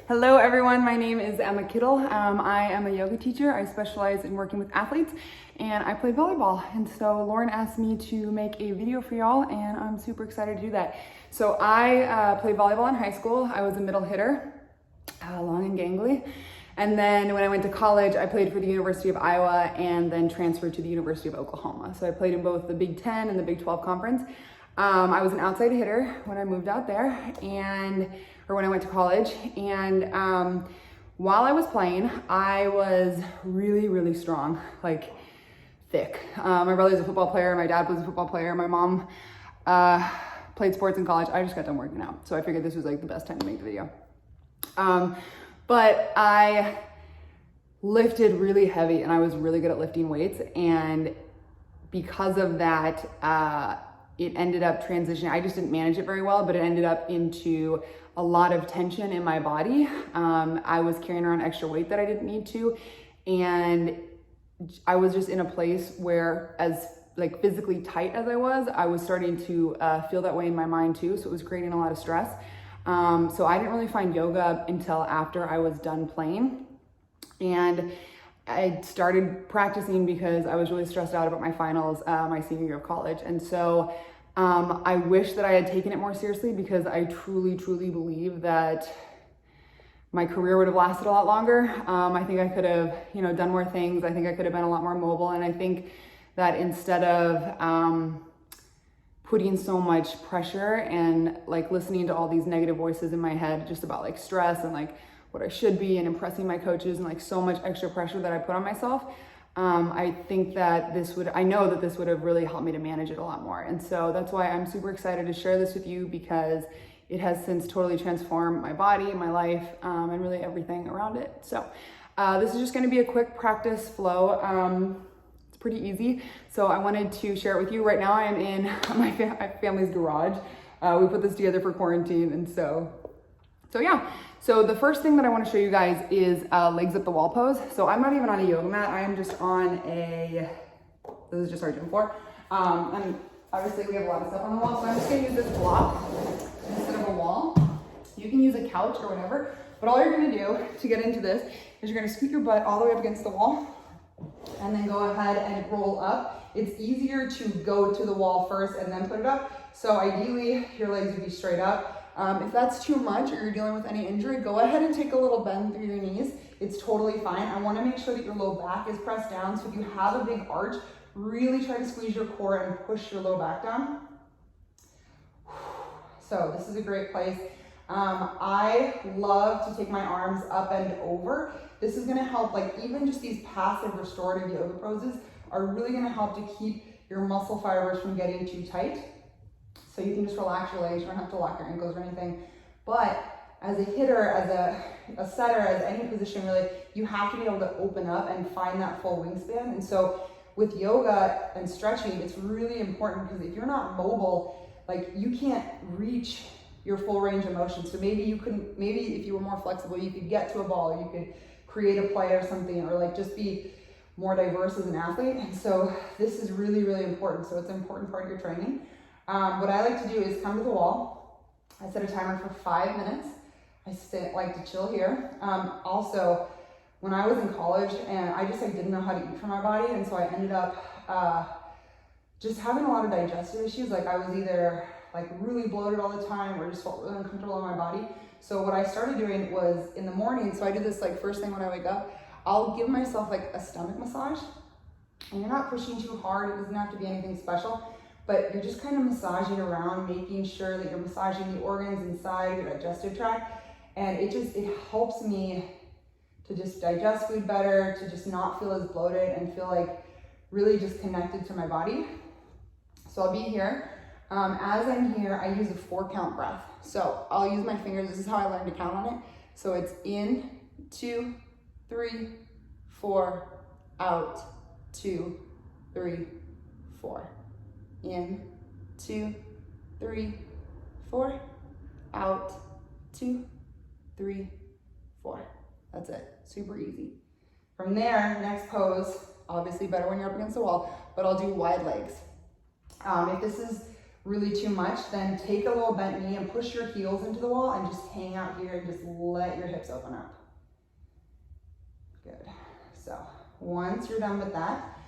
Hello everyone, my name is Emma Kittle. I am a yoga teacher. I specialize in working with athletes and I play volleyball. And so Lauren asked me to make a video for y'all and I'm super excited to do that. So I played volleyball in high school. I was a middle hitter, long and gangly. And then when I went to college, I played for the University of Iowa and then transferred to the University of Oklahoma. So I played in both the Big 10 and the Big 12 conference. I was an outside hitter when I moved out there or when I went to college. And while I was playing, I was really, really strong, like thick. My brother's a football player. My dad was a football player. My mom played sports in college. I just got done working out. So I figured this was like the best time to make the video. But I lifted really heavy and I was really good at lifting weights. And because of that, it ended up transitioning. I just didn't manage it very well, but it ended up into a lot of tension in my body. I was carrying around extra weight that I didn't need to. And I was just in a place where, as like physically tight as I was starting to feel that way in my mind too. So it was creating a lot of stress. So I didn't really find yoga until after I was done playing. And I started practicing because I was really stressed out about my finals my senior year of college. And so I wish that I had taken it more seriously because I truly, truly believe that my career would have lasted a lot longer. I think I could have, done more things. I think I could have been a lot more mobile. And I think that instead of putting so much pressure and like listening to all these negative voices in my head just about like stress and like what I should be and impressing my coaches and like so much extra pressure that I put on myself, I think that I know that this would have really helped me to manage it a lot more. And so that's why I'm super excited to share this with you because it has since totally transformed my body, my life, and really everything around it. So this is just gonna be a quick practice flow. It's pretty easy. So I wanted to share it with you. Right now I am in my family's garage. We put this together for quarantine. And so yeah. So the first thing that I want to show you guys is legs up the wall pose. So I'm not even on a yoga mat. I am just on this is just our gym floor. And obviously we have a lot of stuff on the wall. So I'm just going to use this block instead of a wall. You can use a couch or whatever. But all you're going to do to get into this is you're going to scoot your butt all the way up against the wall and then go ahead and roll up. It's easier to go to the wall first and then put it up. So ideally your legs would be straight up. If that's too much or you're dealing with any injury, go ahead and take a little bend through your knees. It's totally fine. I want to make sure that your low back is pressed down. So if you have a big arch, really try to squeeze your core and push your low back down. So this is a great place. I love to take my arms up and over. This is going to help, like even just these passive restorative yoga poses are really going to help to keep your muscle fibers from getting too tight. So you can just relax your legs, you don't have to lock your ankles or anything. But as a hitter, as a setter, as any position really, you have to be able to open up and find that full wingspan. And so with yoga and stretching, it's really important because if you're not mobile, like you can't reach your full range of motion. So maybe if you were more flexible, you could get to a ball, you could create a play or something, or like just be more diverse as an athlete. And so this is really, really important. So it's an important part of your training. What I like to do is come to the wall. I set a timer for 5 minutes. I like to chill here. Also, when I was in college and I just didn't know how to eat for my body, and so I ended up just having a lot of digestive issues. Like I was either like really bloated all the time or just felt really uncomfortable in my body. So what I started doing was in the morning, so I do this like first thing when I wake up, I'll give myself like a stomach massage. And you're not pushing too hard, it doesn't have to be anything special. But you're just kind of massaging around, making sure that you're massaging the organs inside your digestive tract. And it helps me to just digest food better, to just not feel as bloated and feel like really just connected to my body. So I'll be here. As I'm here, I use a 4-count breath. So I'll use my fingers. This is how I learned to count on it. So it's in, 2, 3, 4, out, 2, 3, 4. In, 2, 3, 4, out, 2, 3, 4. That's it, super easy. From there, next pose, obviously better when you're up against the wall, but I'll do wide legs. If this is really too much, then take a little bent knee and push your heels into the wall and just hang out here and just let your hips open up. Good. So once you're done with that,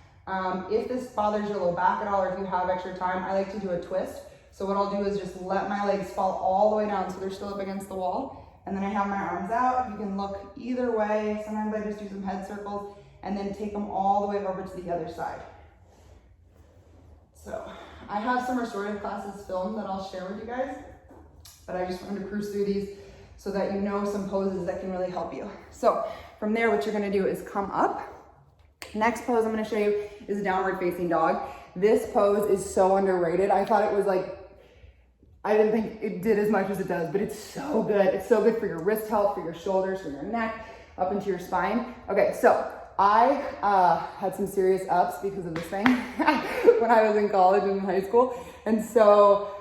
if this bothers your low back at all, or if you have extra time, I like to do a twist. So what I'll do is just let my legs fall all the way down so they're still up against the wall. And then I have my arms out. You can look either way. Sometimes I just do some head circles and then take them all the way over to the other side. So I have some restorative classes filmed that I'll share with you guys, but I just wanted to cruise through these so that you know some poses that can really help you. So from there, what you're gonna do is come up. Next pose I'm gonna show you is a downward facing dog. This pose is so underrated. I thought it was like, I didn't think it did as much as it does, but it's so good. It's so good for your wrist health, for your shoulders, for your neck, up into your spine. Okay, so I had some serious ups because of this thing when I was in college and in high school. And so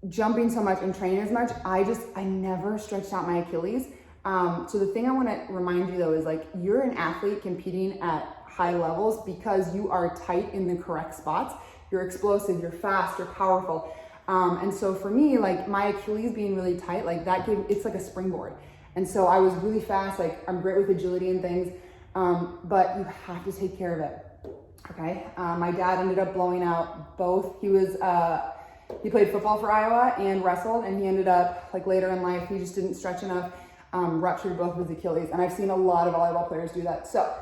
jumping so much and training as much, I never stretched out my Achilles. So the thing I want to remind you though is like, you're an athlete competing at high levels because you are tight in the correct spots. You're explosive, you're fast, you're powerful. And so for me, like my Achilles being really tight, like it's like a springboard. And so I was really fast, like I'm great with agility and things, but you have to take care of it, okay? My dad ended up blowing out both. He played football for Iowa and wrestled, and he ended up, like later in life, he just didn't stretch enough, ruptured both of his Achilles. And I've seen a lot of volleyball players do that. So,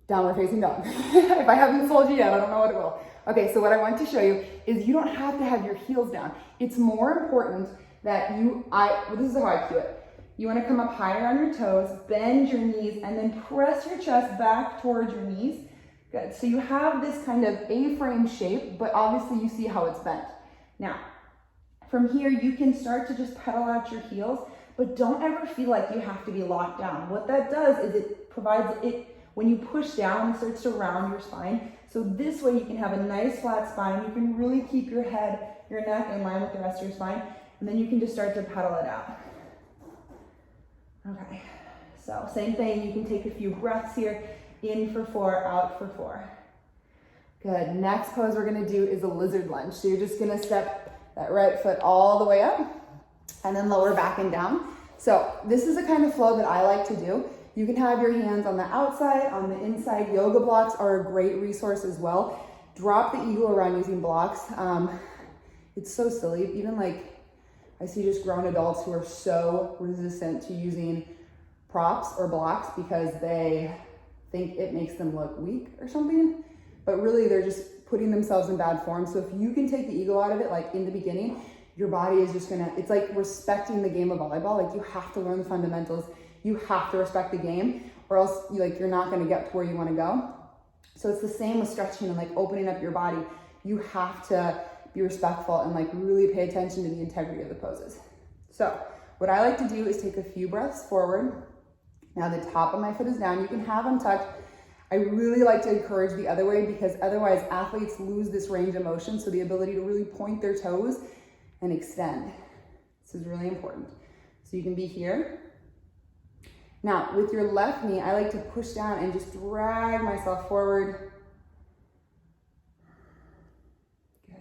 downward facing dog. If I haven't sold you yet, I don't know what it will. Okay, so what I want to show you is you don't have to have your heels down. It's more important that this is how I cue it. You want to come up higher on your toes, bend your knees, and then press your chest back towards your knees. Good. So you have this kind of A-frame shape, but obviously you see how it's bent. Now, from here, you can start to just pedal out your heels, but don't ever feel like you have to be locked down. What that does is it provides when you push down, it starts to round your spine. So this way you can have a nice flat spine. You can really keep your head, your neck in line with the rest of your spine, and then you can just start to pedal it out. Okay, so same thing, you can take a few breaths here, in for 4, out for 4. Good, next pose we're gonna do is a lizard lunge. So you're just gonna step that right foot all the way up and then lower back and down. So this is the kind of flow that I like to do. You can have your hands on the outside, on the inside. Yoga blocks are a great resource as well. Drop the eagle around using blocks. It's so silly, even like, I see just grown adults who are so resistant to using props or blocks because they think it makes them look weak or something, but really they're just putting themselves in bad form. So if you can take the ego out of it, like in the beginning, your body is just it's like respecting the game of volleyball. Like you have to learn the fundamentals. You have to respect the game or else you're not gonna get to where you wanna go. So it's the same with stretching and like opening up your body. You have to be respectful and like really pay attention to the integrity of the poses. So what I like to do is take a few breaths forward. Now the top of my foot is down. You can have them touch. I really like to encourage the other way because otherwise athletes lose this range of motion. So the ability to really point their toes and extend. This is really important. So you can be here. Now with your left knee, I like to push down and just drag myself forward.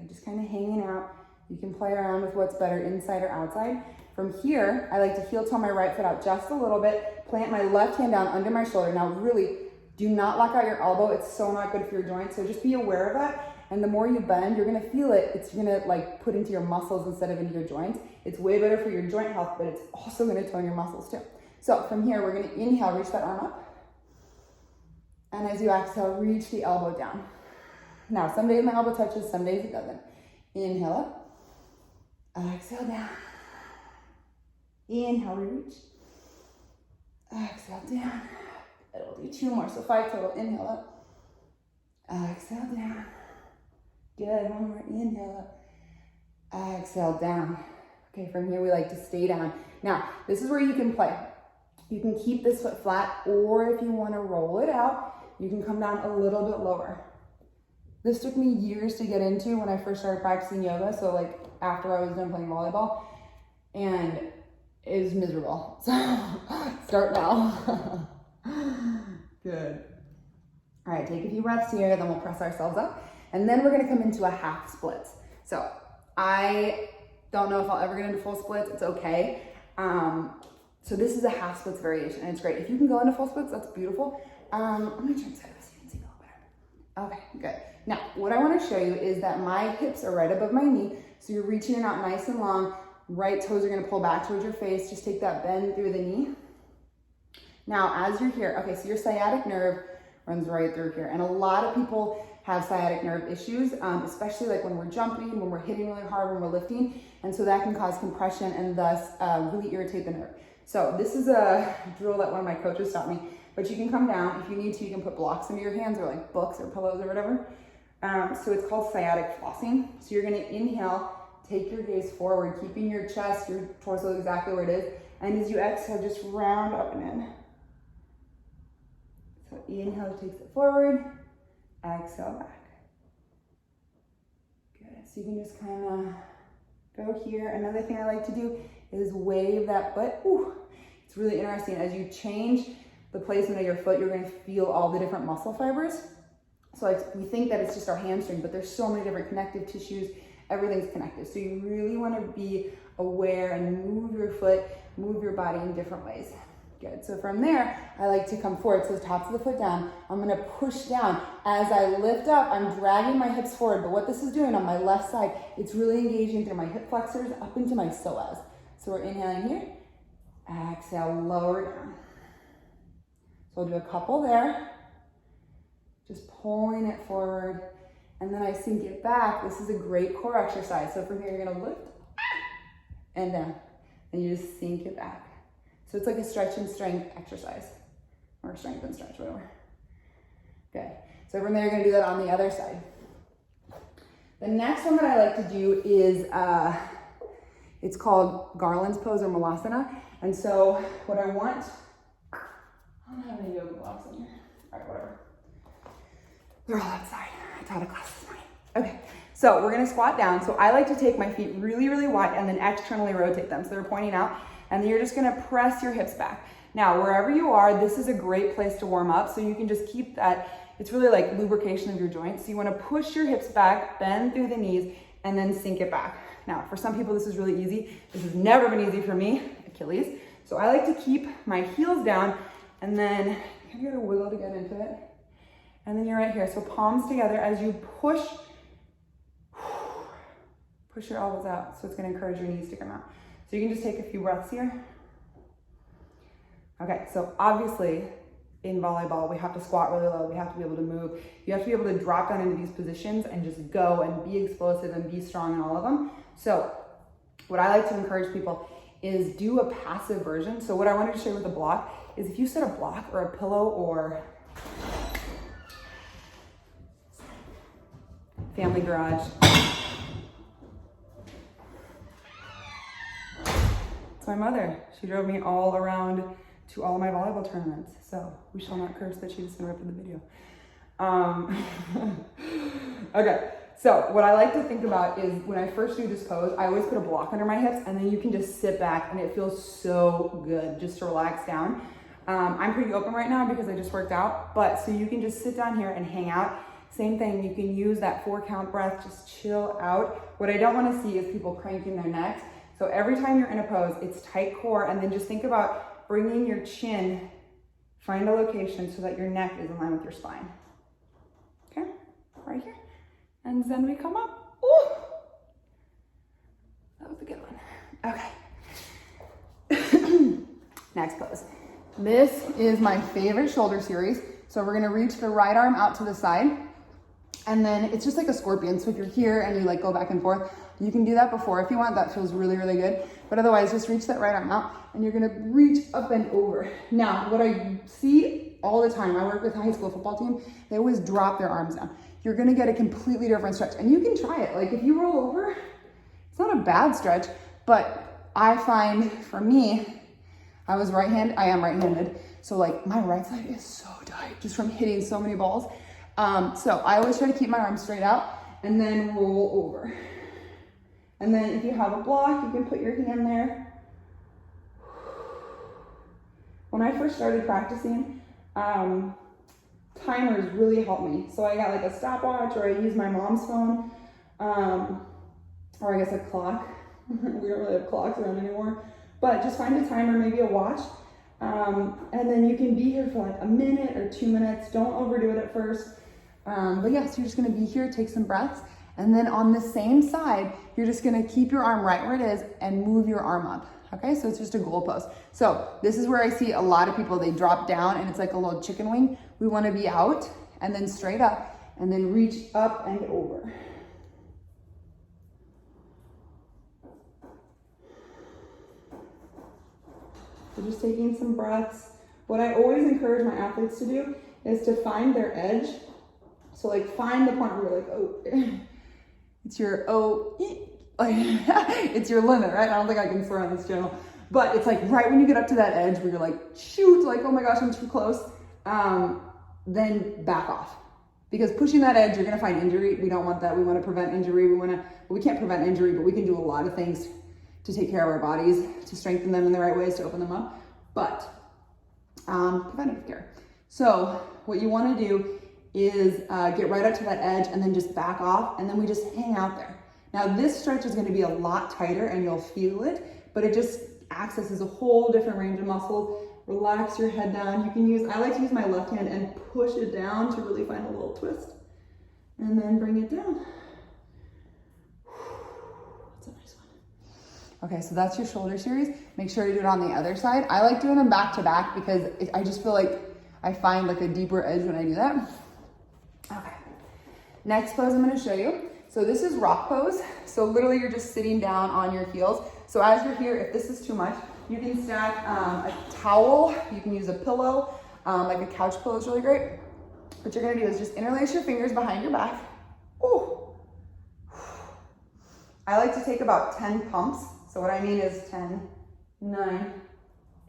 Just kind of hanging out. You can play around with what's better, inside or outside. From here, I like to heel toe my right foot out just a little bit, plant my left hand down under my shoulder. Now really, do not lock out your elbow. It's so not good for your joints. So just be aware of that. And the more you bend, you're gonna feel it. It's gonna like put into your muscles instead of into your joints. It's way better for your joint health, but it's also gonna tone your muscles too. So from here, we're gonna inhale, reach that arm up. And as you exhale, reach the elbow down. Now, some days my elbow touches, some days it doesn't. Inhale up, exhale down. Inhale, reach. Exhale down. It'll do 2 more, so 5 total. Inhale up, exhale down. Good, 1 more, inhale up, exhale down. Okay, from here we like to stay down. Now, this is where you can play. You can keep this foot flat, or if you wanna roll it out, you can come down a little bit lower. This took me years to get into when I first started practicing yoga. So like after I was done playing volleyball, and it was miserable. So start now. Good. All right, take a few breaths here, then we'll press ourselves up. And then we're gonna come into a half splits. So I don't know if I'll ever get into full splits, it's okay. So this is a half splits variation and it's great. If you can go into full splits, that's beautiful. I'm gonna turn side so you can see a little better. Okay, good. Now, what I wanna show you is that my hips are right above my knee. So you're reaching it out nice and long. Right toes are gonna pull back towards your face. Just take that bend through the knee. Now, as you're here, okay, so your sciatic nerve runs right through here. And a lot of people have sciatic nerve issues, especially like when we're jumping, when we're hitting really hard, when we're lifting. And so that can cause compression and thus really irritate the nerve. So this is a drill that one of my coaches taught me, but you can come down. If you need to, you can put blocks into your hands or like books or pillows or whatever. So it's called sciatic flossing. So you're gonna inhale, take your gaze forward, keeping your chest, your torso exactly where it is. And as you exhale, just round up and in. So inhale takes it forward, exhale back. Good, so you can just kind of go here. Another thing I like to do is wave that butt. Ooh, it's really interesting. As you change the placement of your foot, you're gonna feel all the different muscle fibers. So like we think that it's just our hamstring, but there's so many different connective tissues, everything's connected. So you really wanna be aware and move your foot, move your body in different ways. Good, so from there, I like to come forward. So the tops of the foot down, I'm gonna push down. As I lift up, I'm dragging my hips forward, but what this is doing on my left side, it's really engaging through my hip flexors up into my psoas. So we're inhaling here, exhale, lower down. So I'll do a couple there, just pulling it forward, and then I sink it back. This is a great core exercise. So from here, you're gonna lift and down, and you just sink it back. So it's like a stretch and strength exercise, or strength and stretch, whatever. Good. So from there, you're gonna do that on the other side. The next one that I like to do is, it's called Garland's pose or Malasana. And so what I want, I don't have any yoga blocks in here. All right, whatever. They're all outside. I taught a class this morning. Okay, so we're gonna squat down. So I like to take my feet really, really wide and then externally rotate them. So they're pointing out. And then you're just gonna press your hips back. Now, wherever you are, this is a great place to warm up. So you can just keep that, it's really like lubrication of your joints. So you wanna push your hips back, bend through the knees, and then sink it back. Now, for some people, this is really easy. This has never been easy for me, Achilles. So I like to keep my heels down and then kind of get a wiggle to get into it. And then you're right here. So palms together as you push your elbows out. So it's gonna encourage your knees to come out. So you can just take a few breaths here. Okay, so obviously in volleyball, we have to squat really low. We have to be able to move. You have to be able to drop down into these positions and just go and be explosive and be strong in all of them. So what I like to encourage people is do a passive version. So what I wanted to show you with a block is if you set a block or a pillow or family garage. It's my mother. She drove me all around to all of my volleyball tournaments. So we shall not curse that she just interrupted the video. Okay, so what I like to think about is when I first do this pose, I always put a block under my hips and then you can just sit back and it feels so good just to relax down. I'm pretty open right now because I just worked out, but so you can just sit down here and hang out. Same thing, you can use that 4-count breath, just chill out. What I don't want to see is people cranking their necks. So every time you're in a pose, it's tight core, and then just think about bringing your chin, find a location so that your neck is in line with your spine. Okay, right here. And then we come up. Ooh, that was a good one. Okay. Next pose. This is my favorite shoulder series. So we're gonna reach the right arm out to the side, and then it's just like a scorpion. So if you're here and you like go back and forth, you can do that before if you want. That feels really, really good. But otherwise, just reach that right arm out and you're gonna reach up and over. Now, what I see all the time, I work with a high school football team, they always drop their arms down. You're gonna get a completely different stretch, and you can try it. Like if you roll over, it's not a bad stretch, but I find for me, I am right-handed. So like my right side is so tight just from hitting so many balls. So I always try to keep my arms straight out and then roll over. And then if you have a block, you can put your hand there. When I first started practicing, timers really help me. So I got like a stopwatch, or I use my mom's phone, or I guess a clock. We don't really have clocks around anymore, but just find a timer, maybe a watch. And then you can be here for like a minute or 2 minutes. Don't overdo it at first. But yeah, so you're just gonna be here, take some breaths. And then on the same side, you're just gonna keep your arm right where it is and move your arm up. Okay, so it's just a goalpost. So this is where I see a lot of people, they drop down and it's like a little chicken wing. We wanna be out and then straight up and then reach up and over. So just taking some breaths. What I always encourage my athletes to do is to find their edge. So like find the point where you're like, oh, it's your, it's your limit, right? I don't think I can swear on this channel, but it's like right when you get up to that edge where you're like, shoot, like, oh my gosh, I'm too close. Then back off, because pushing that edge, you're gonna find injury. We don't want that. We wanna prevent injury. We can't prevent injury, but we can do a lot of things to take care of our bodies, to strengthen them in the right ways, to open them up, but preventative care. So what you wanna do is get right up to that edge and then just back off, and then we just hang out there. Now this stretch is gonna be a lot tighter and you'll feel it, but it just accesses a whole different range of muscles. Relax your head down. You can use, I like to use my left hand and push it down to really find a little twist, and then bring it down. That's a nice one. Okay, so that's your shoulder series. Make sure you do it on the other side. I like doing them back to back because I just feel like I find like a deeper edge when I do that. Okay, next pose I'm gonna show you. So this is rock pose. So literally you're just sitting down on your heels. So as you're here, if this is too much, you can stack a towel, you can use a pillow, like a couch pillow is really great. What you're gonna do is just interlace your fingers behind your back. Ooh. I like to take about 10 pumps. So what I mean is 10, 9,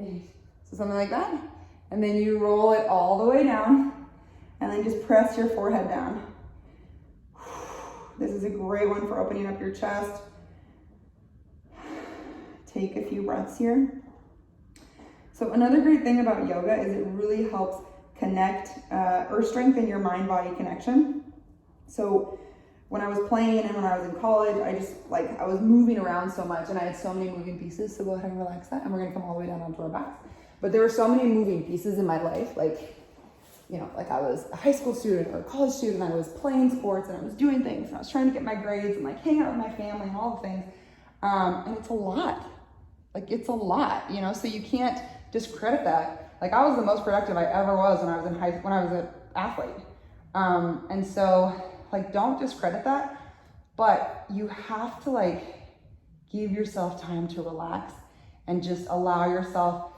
8, so something like that. And then you roll it all the way down, and then just press your forehead down. This is a great one for opening up your chest. Take a few breaths here. So another great thing about yoga is it really helps connect or strengthen your mind-body connection. So when I was playing and when I was in college, I was moving around so much and I had so many moving pieces. So go ahead and relax that, and we're gonna come all the way down onto our backs. But there were so many moving pieces in my life, like, you know, like I was a high school student or a college student, and I was playing sports and I was doing things and I was trying to get my grades and like hang out with my family and all the things. And it's a lot, it's a lot, you know, so you can't discredit that. Like I was the most productive I ever was when I was an athlete. And so like, don't discredit that, but you have to like give yourself time to relax and just allow yourself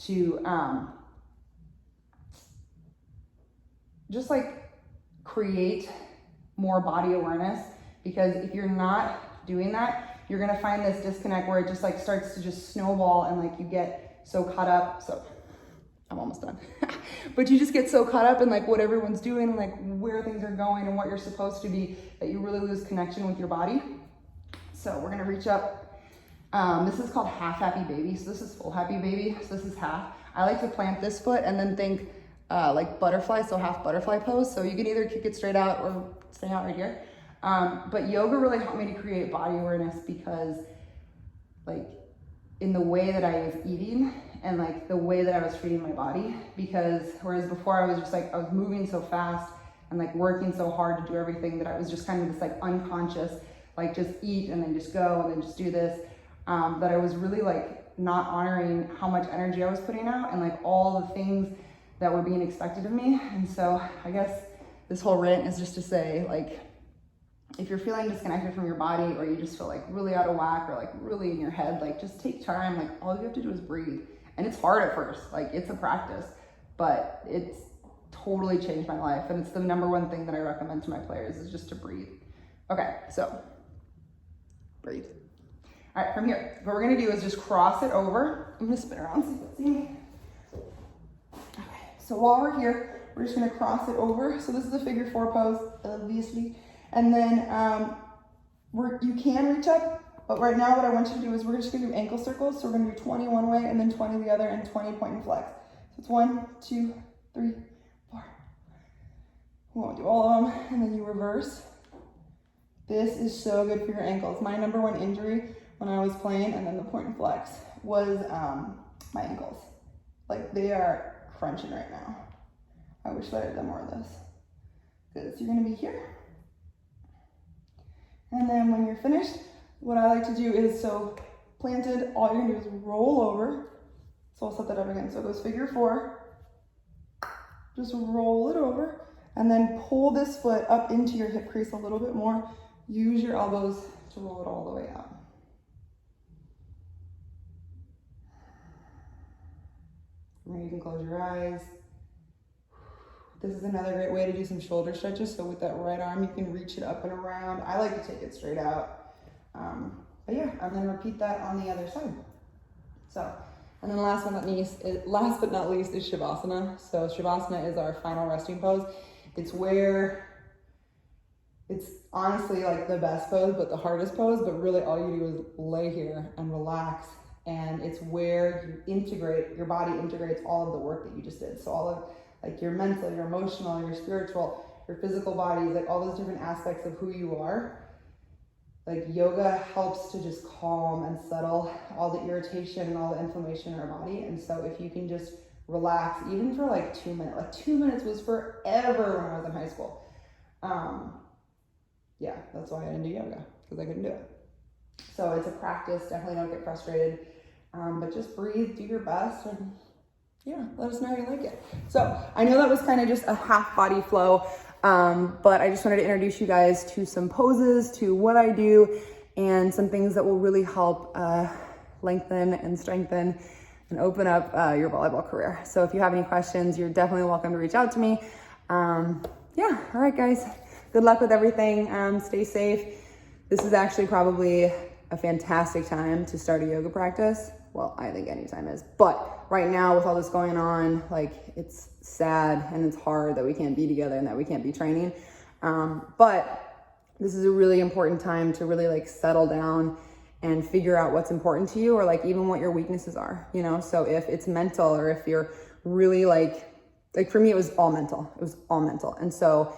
to just like create more body awareness, because if you're not doing that, you're gonna find this disconnect where it just like starts to just snowball, and like you get so caught up. So I'm almost done. But you just get so caught up in like what everyone's doing and like where things are going and what you're supposed to be, that you really lose connection with your body. So we're gonna reach up. This is called half happy baby. So this is full happy baby. So this is half. I like to plant this foot and then think like butterfly, so half butterfly pose. So you can either kick it straight out or stay out right here. But yoga really helped me to create body awareness, because like in the way that I was eating and like the way that I was treating my body, because whereas before I was just like, I was moving so fast and like working so hard to do everything, that I was just kind of this like unconscious, like just eat and then just go and then just do this. That I was really like not honoring how much energy I was putting out and like all the things that were being expected of me. And so I guess this whole rant is just to say, like, if you're feeling disconnected from your body, or you just feel like really out of whack or like really in your head, like just take time. Like all you have to do is breathe. And it's hard at first, like it's a practice, but it's totally changed my life. And it's the number one thing that I recommend to my players, is just to breathe. Okay, so breathe. All right, from here, what we're gonna do is just cross it over. I'm gonna spin around so you can see me. Okay, so while we're here, we're just gonna cross it over. So this is a figure 4 pose, obviously. And then you can reach up, but right now what I want you to do is we're just gonna do ankle circles. So we're gonna do 20 one way and then 20 the other, and 20 point and flex. So it's 1, 2, 3, 4. We won't do all of them. And then you reverse. This is so good for your ankles. My number one injury when I was playing, and then the point and flex, was my ankles. Like, they are crunching right now. I wish that I had done more of this. Good, so you're gonna be here. And then when you're finished, what I like to do is, so planted, all you're gonna do is roll over. So I'll set that up again. So it goes figure 4. Just roll it over, and then pull this foot up into your hip crease a little bit more. Use your elbows to roll it all the way out. From here you can close your eyes. This is another great way to do some shoulder stretches. So with that right arm, you can reach it up and around. I like to take it straight out. But yeah, and then repeat that on the other side. So, and then last but not least is Shavasana. So Shavasana is our final resting pose. It's where, it's honestly like the best pose, but the hardest pose, but really all you do is lay here and relax. And it's where you integrate, your body integrates all of the work that you just did. So all of like your mental, your emotional, your spiritual, your physical bodies, like all those different aspects of who you are. Like yoga helps to just calm and settle all the irritation and all the inflammation in our body. And so if you can just relax, even for like 2 minutes, like 2 minutes was forever when I was in high school. Yeah, that's why I didn't do yoga, because I couldn't do it. So it's a practice, definitely don't get frustrated, but just breathe, do your best, and yeah, let us know how you like it. So I know that was kind of just a half body flow, but I just wanted to introduce you guys to some poses, to what I do, and some things that will really help lengthen and strengthen and open up your volleyball career. So if you have any questions, you're definitely welcome to reach out to me. Yeah, all right guys, good luck with everything. Stay safe. This is actually probably a fantastic time to start a yoga practice. Well, I think any time is, but right now with all this going on, like it's sad and it's hard that we can't be together and that we can't be training. But this is a really important time to really like settle down and figure out what's important to you, or like even what your weaknesses are, you know? So if it's mental, or if you're really like for me, it was all mental. It was all mental. And so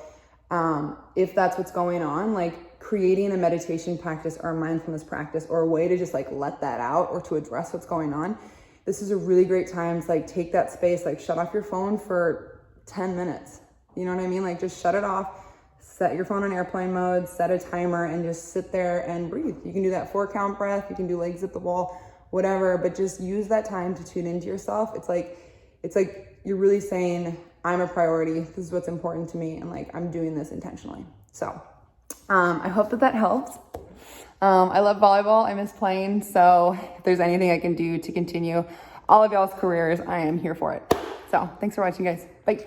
if that's what's going on, like creating a meditation practice or a mindfulness practice or a way to just like let that out or to address what's going on, this is a really great time to like take that space, like shut off your phone for 10 minutes. You know what I mean? Like just shut it off, set your phone on airplane mode, set a timer, and just sit there and breathe. You can do that 4 count breath. You can do legs at the wall, whatever, but just use that time to tune into yourself. It's like you're really saying, I'm a priority. This is what's important to me. And like, I'm doing this intentionally. So I hope that helps. I love volleyball. I miss playing. So if there's anything I can do to continue all of y'all's careers, I am here for it. So thanks for watching, guys. Bye.